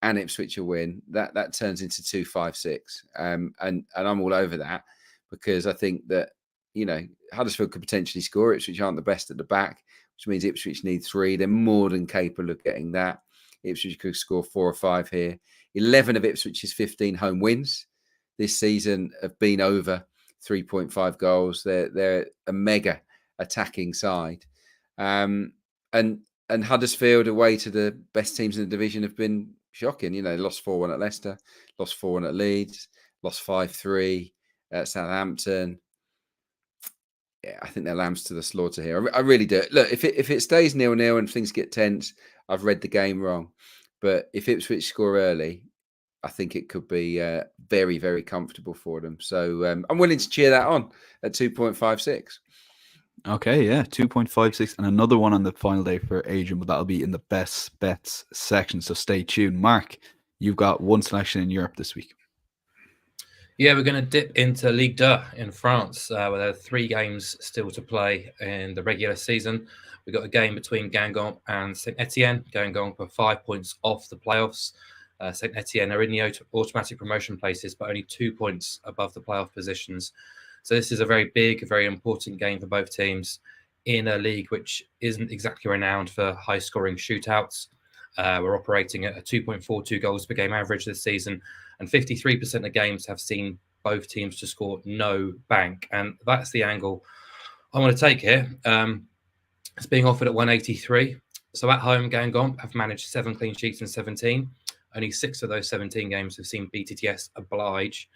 and Ipswich will win, that turns into 256. And I'm all over that because I think that Huddersfield could potentially score. Ipswich aren't the best at the back, which means Ipswich need 3. They're more than capable of getting that. Ipswich could score 4 or 5 here. 11 of Ipswich's 15 home wins this season have been over 3.5 goals. They're a mega attacking side. And Huddersfield away to the best teams in the division have been shocking. They lost 4-1 at Leicester, lost 4-1 at Leeds, lost 5-3 at Southampton. Yeah, I think they're lambs to the slaughter here. I really do. Look, if it stays 0-0 and things get tense, I've read the game wrong. But if Ipswich score early, I think it could be very, very comfortable for them. So I'm willing to cheer that on at 2.56.
Okay, yeah, 2.56, and another one on the final day for Adrian, but that'll be in the best bets section. So stay tuned. Mark, you've got one selection in Europe this week.
Yeah, we're going to dip into Ligue 2 in France, where there are 3 games still to play in the regular season. We've got a game between Guingamp and St Etienne. Guingamp are 5 points off the playoffs. St Etienne are in the automatic promotion places, but only 2 points above the playoff positions. So this is a very big, very important game for both teams in a league which isn't exactly renowned for high-scoring shootouts. We're operating at a 2.42 goals per game average this season, and 53% of games have seen both teams to score no bank. And that's the angle I want to take here. It's being offered at 183. So at home, Guingamp have managed 7 clean sheets in 17. Only 6 of those 17 games have seen BTTS oblige.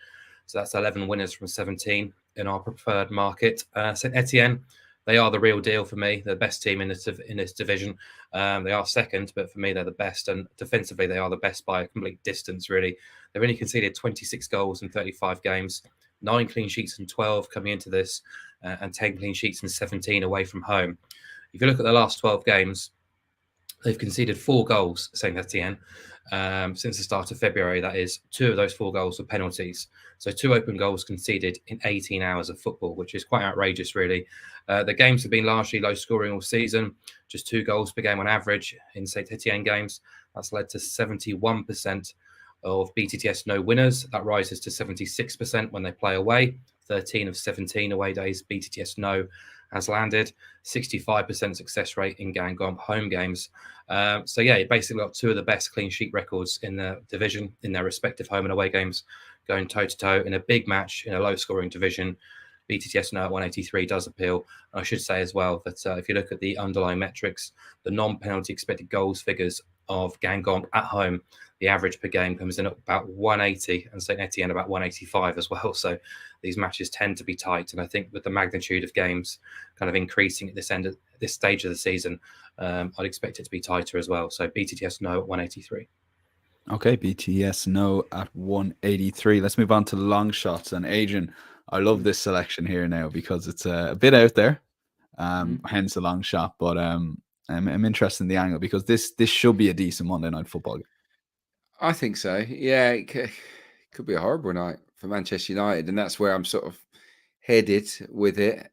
So that's 11 winners from 17 in our preferred market. St Etienne, they are the real deal for me. They're the best team in this division. They are second, but for me, they're the best. And defensively, they are the best by a complete distance, really. They've only conceded 26 goals in 35 games, 9 clean sheets in 12 coming into this, and 10 clean sheets in 17 away from home. If you look at the last 12 games, they've conceded 4 goals, St Etienne, since the start of February. That is, 2 of those 4 goals were penalties. So 2 open goals conceded in 18 hours of football, which is quite outrageous, really. The games have been largely low scoring all season, just 2 goals per game on average in St Etienne games. That's led to 71% of BTTS no winners. That rises to 76% when they play away. 13 of 17 away days, BTTS no. has landed, 65% success rate in Gangomp home games. So yeah, basically got two of the best clean sheet records in the division in their respective home and away games, going toe to toe in a big match in a low scoring division. BTTS now at 183 does appeal. I should say as well that if you look at the underlying metrics, the non-penalty expected goals figures of Gangomp at home, the average per game comes in at about 180 and St Etienne about 185 as well. So these matches tend to be tight. And I think with the magnitude of games kind of increasing at this stage of the season, I'd expect it to be tighter as well. So BTTS no at 183.
Okay, BTS no at 183. Let's move on to long shots. And Adrian, I love this selection here now because it's a bit out there, hence a long shot. But I'm interested in the angle because this should be a decent Monday night football game.
I think so. Yeah, it could be a horrible night for Manchester United, and that's where I'm sort of headed with it.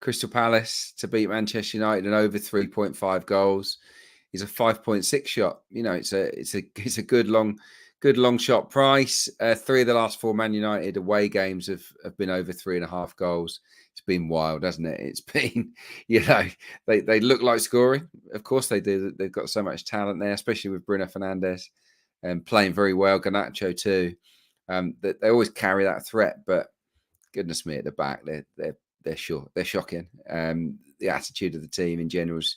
Crystal Palace to beat Manchester United and over 3.5 goals is a 5.6 shot. You know, it's a good long shot price. 3 of the last 4 Man United away games have been over 3.5 goals. It's been wild, hasn't it? It's been, you know, they look like scoring. Of course they do. They've got so much talent there, especially with Bruno Fernandes and playing very well. Garnacho too. That they always carry that threat, but goodness me, at the back they're shocking. The attitude of the team in general is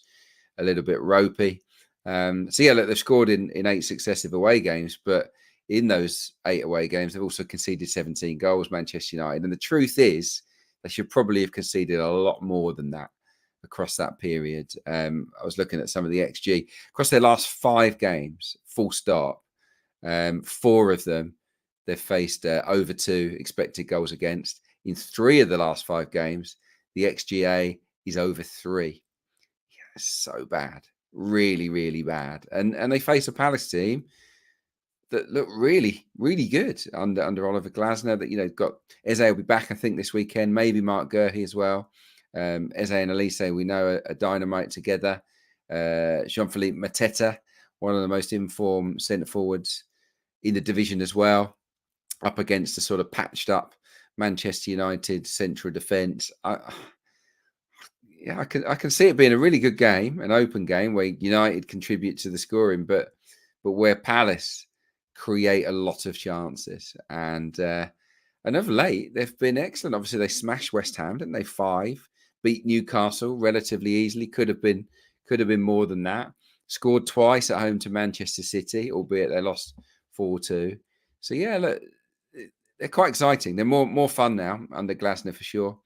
a little bit ropey. So yeah, look, they've scored in 8 successive away games, but in those 8 away games, they've also conceded 17 goals, Manchester United. And the truth is, they should probably have conceded a lot more than that across that period. I was looking at some of the XG. Across their last 5 games, full stop, 4 of them, they've faced over 2 expected goals against. In 3 of the last 5 games, the XGA is over 3. Yeah, it's so bad. Really, really bad. And they face a Palace team that look really, really good under Oliver Glasner. That, you know, got Eze will be back, I think, this weekend. Maybe Mark Gurhey as well. Eze and Elise, we know, are dynamite together. Jean-Philippe Mateta, one of the most informed centre forwards in the division as well, up against the sort of patched up Manchester United central defence. I can see it being a really good game, an open game where United contribute to the scoring, but where Palace create a lot of chances. And of late, they've been excellent. Obviously, they smashed West Ham, didn't they? 5, beat Newcastle relatively easily. Could have been more than that. Scored twice at home to Manchester City, albeit they lost 4-2. So yeah, look, they're quite exciting. They're more fun now under Glasner for sure.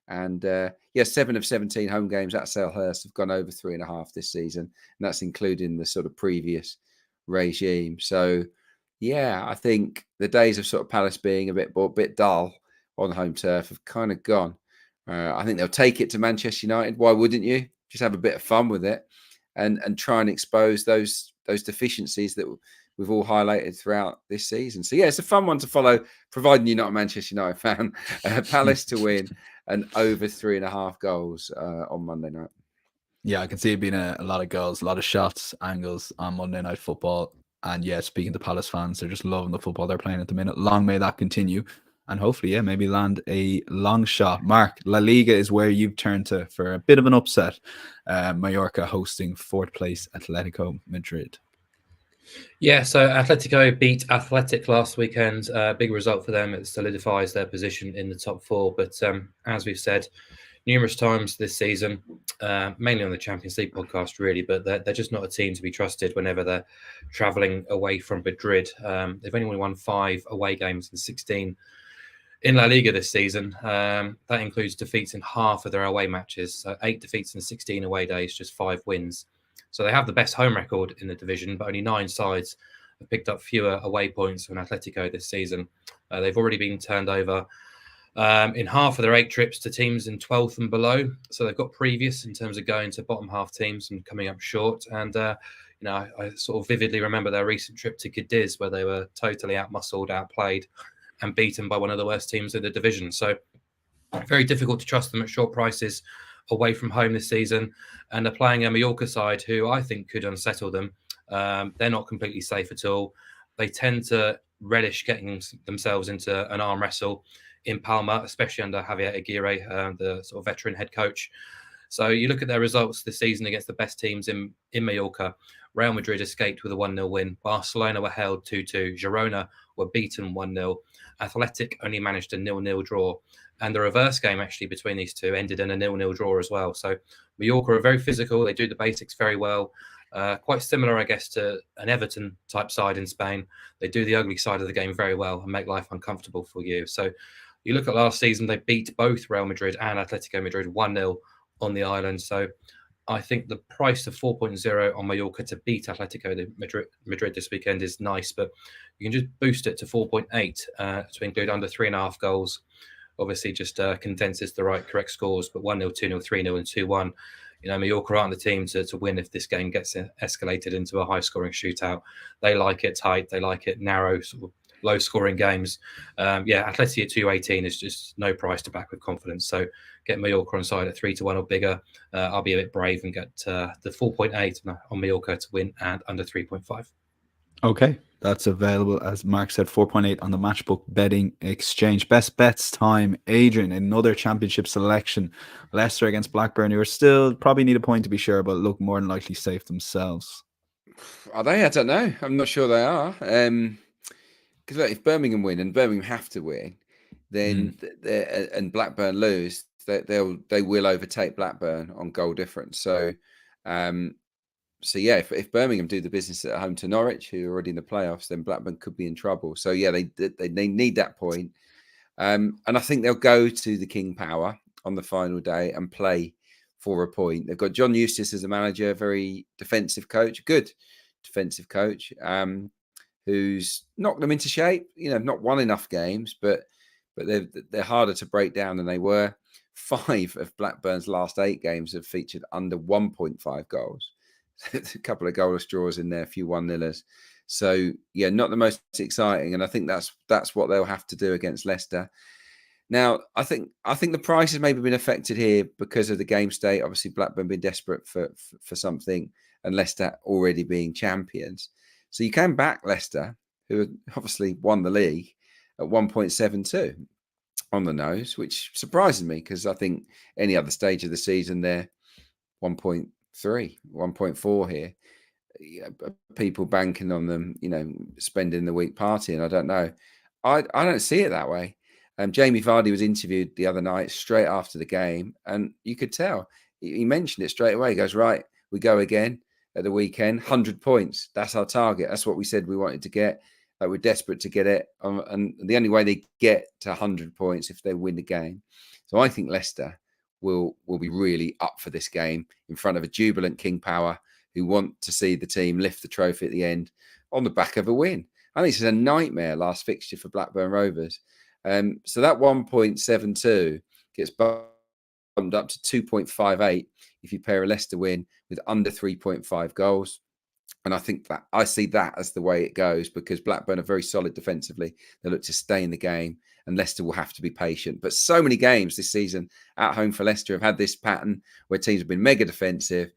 And 7 of 17 home games at Selhurst have gone over 3.5 this season, and that's including the sort of previous regime. So yeah, I think the days of sort of Palace being a bit dull on home turf have kind of gone. I think they'll take it to Manchester United. Why wouldn't you? Just have a bit of fun with it and try and expose those deficiencies that we've all highlighted throughout this season. So yeah, it's a fun one to follow, providing you're not a Manchester United fan. Palace to win and over 3.5 goals on Monday night.
Yeah, I can see it being a lot of goals, a lot of shots, angles on Monday Night Football. And yeah, speaking to Palace fans, they're just loving the football they're playing at the minute. Long may that continue. And hopefully, yeah, maybe land a long shot. Mark, La Liga is where you've turned to for a bit of an upset. Mallorca hosting 4th place Atletico Madrid.
Yeah, so Atletico beat Athletic last weekend. Big result for them. It solidifies their position in the top 4. But as we've said numerous times this season, mainly on the Champions League podcast, really, but they're just not a team to be trusted whenever they're travelling away from Madrid. They've only won 5 away games and 16 in La Liga this season. That includes defeats in half of their away matches. So 8 defeats in 16 away days, just 5 wins. So they have the best home record in the division, but only 9 sides have picked up fewer away points than Atletico this season. They've already been turned over in half of their 8 trips to teams in 12th and below. So they've got previous in terms of going to bottom half teams and coming up short. And, I sort of vividly remember their recent trip to Cadiz where they were totally outmuscled, outplayed and beaten by one of the worst teams in the division. So very difficult to trust them at short prices away from home this season. And they're playing a Mallorca side who I think could unsettle them. They're not completely safe at all. They tend to relish getting themselves into an arm wrestle in Palma, especially under Javier Aguirre, the sort of veteran head coach. So you look at their results this season against the best teams in Mallorca. Real Madrid escaped with a 1-0 win. Barcelona were held 2-2. Girona were beaten 1-0. Athletic only managed a 0-0 draw. And the reverse game actually between these two ended in a 0-0 draw as well. So Mallorca are very physical. They do the basics very well. Quite similar, I guess, to an Everton type side in Spain. They do the ugly side of the game very well and make life uncomfortable for you. So you look at last season, they beat both Real Madrid and Atletico Madrid 1-0 on the island. So I think the price of 4.0 on Mallorca to beat Atletico Madrid this weekend is nice, but you can just boost it to 4.8 to include under 3.5 goals. Obviously, just condenses the correct scores, but 1-0, 2-0, 3-0, and 2-1. You know, Mallorca aren't the team to win if this game gets escalated into a high-scoring shootout. They like it tight. They like it narrow, sort of low-scoring games. Atleti at 2.18 is just no price to back with confidence. So get Mallorca on side at 3-1 or bigger. I'll be a bit brave and get the 4.8 on Mallorca to win and under 3.5.
Okay, that's available, as Mark said, 4.8 on the Matchbook Betting Exchange. Best bets time, Adrian, another championship selection. Leicester against Blackburn, who are still probably need a point to be sure, but look more than likely safe themselves.
Are they? I don't know. I'm not sure they are. Because if Birmingham win, and Birmingham have to win, then and Blackburn lose, they will overtake Blackburn on goal difference. So, if Birmingham do the business at home to Norwich, who are already in the playoffs, then Blackburn could be in trouble. So yeah, they need that point. And I think they'll go to the King Power on the final day and play for a point. They've got John Eustace as a manager, very defensive coach, good defensive coach, who's knocked them into shape. You know, not won enough games, but they're harder to break down than they were. 5 of Blackburn's last 8 games have featured under 1.5 goals. A couple of goalless draws in there, a few 1-0ers. So yeah, not the most exciting, and I think that's what they'll have to do against Leicester. Now, I think the price has maybe been affected here because of the game state. Obviously, Blackburn being desperate for something, and Leicester already being champions. So you can back Leicester, who obviously won the league, at 1.72 on the nose, which surprises me because I think any other stage of the season they're 1.3, 1.4 here. People banking on them, spending the week partying. I don't know. I don't see it that way. Jamie Vardy was interviewed the other night straight after the game, and you could tell he mentioned it straight away. He goes, right, we go again at the weekend, 100 points. That's our target. That's what we said we wanted to get. We're desperate to get it. And the only way they get to 100 points if they win the game. So I think Leicester will be really up for this game in front of a jubilant King Power who want to see the team lift the trophy at the end on the back of a win. I think this is a nightmare last fixture for Blackburn Rovers. So that 1.72 gets bumped up to 2.58 if you pair a Leicester win with under 3.5 goals. And I think that I see that as the way it goes because Blackburn are very solid defensively. They look to stay in the game, and Leicester will have to be patient. But so many games this season at home for Leicester have had this pattern where teams have been mega defensive.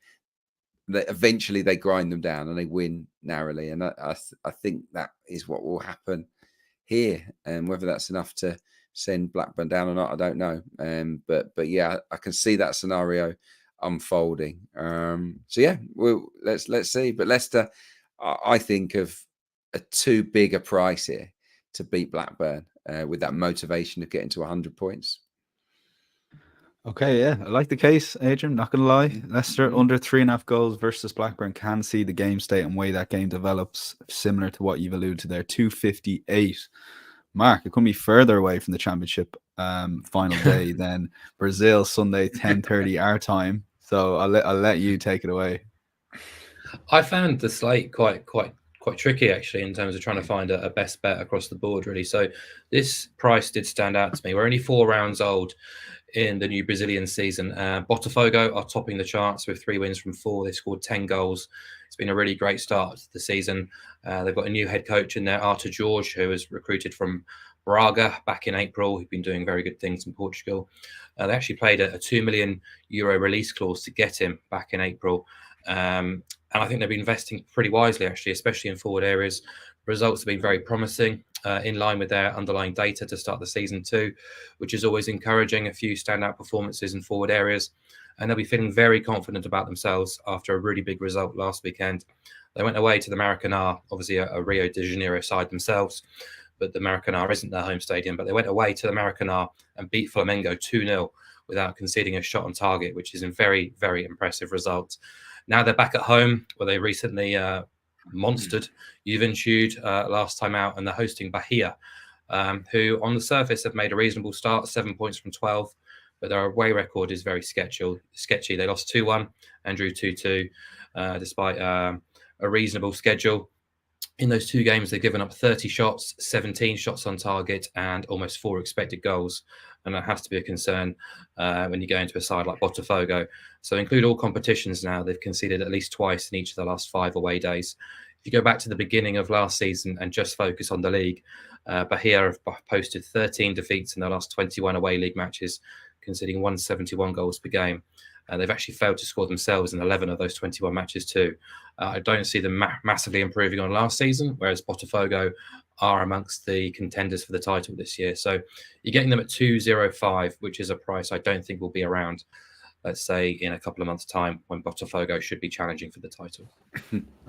That eventually they grind them down and they win narrowly. And I think that is what will happen here. And whether that's enough to send Blackburn down or not, I don't know. But yeah, I can see that scenario unfolding. So yeah, let's see. But Leicester, I think of a too big a price here to beat Blackburn with that motivation of getting to 100 points.
Okay, yeah, I like the case, Adrian. Not gonna lie, Leicester under 3.5 goals versus Blackburn can see the game state and way that game develops, similar to what you've alluded to there. 258. Mark, it couldn't be further away from the championship final day than Brazil Sunday 10:30 our time. So I'll let you take it away.
I found the slate quite tricky actually in terms of trying to find a best bet across the board really. So this price did stand out to me. We're only 4 rounds old in the new Brazilian season. Botafogo are topping the charts with 3 wins from 4. They scored 10 goals. It's been a really great start to the season. They've got a new head coach in there, Arthur Jorge, who was recruited from Braga back in April. He's been doing very good things in Portugal. They actually played a €2 million release clause to get him back in April. And I think they've been investing pretty wisely, actually, especially in forward areas. Results have been very promising. in line with their underlying data to start the season too, which is always encouraging. A few standout performances in forward areas, and they'll be feeling very confident about themselves after a really big result last weekend. They went away to the Maracanã, obviously a Rio de Janeiro side themselves, but the Maracanã isn't their home stadium. But they went away to the Maracanã and beat Flamengo 2-0 without conceding a shot on target, which is a very, very impressive result. Now they're back at home, where they recently monstered Juventude last time out, and they're hosting Bahia, who on the surface have made a reasonable start, 7 points from 12, but their away record is very sketchy. They lost 2-1 and drew 2-2, despite a reasonable schedule. In those 2 games, they've given up 30 shots, 17 shots on target, and almost 4 expected goals. And that has to be a concern when you go into a side like Botafogo. So include all competitions now, they've conceded at least twice in each of the last 5 away days. If you go back to the beginning of last season and just focus on the league, Bahia have posted 13 defeats in their last 21 away league matches, conceding 171 goals per game. They've actually failed to score themselves in 11 of those 21 matches too. I don't see them massively improving on last season, whereas Botafogo are amongst the contenders for the title this year. So you're getting them at 2.05, which is a price I don't think will be around, let's say, in a couple of months' time, when Botafogo should be challenging for the title.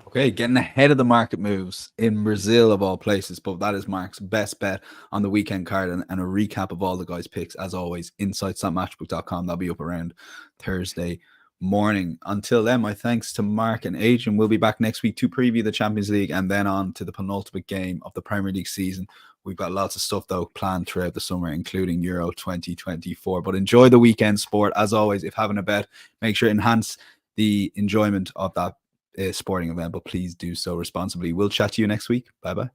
Okay, getting ahead of the market moves in Brazil of all places, but that is Mark's best bet on the weekend card, and a recap of all the guys' picks, as always, insights.matchbook.com. That'll be up around Thursday morning. Until then, my thanks to Mark and Adrian. We'll be back next week to preview the Champions League and then on to the penultimate game of the Premier League season. We've got lots of stuff, though, planned throughout the summer, including Euro 2024. But enjoy the weekend sport. As always, if having a bet, make sure to enhance the enjoyment of that sporting event, but please do so responsibly. We'll chat to you next week. Bye-bye.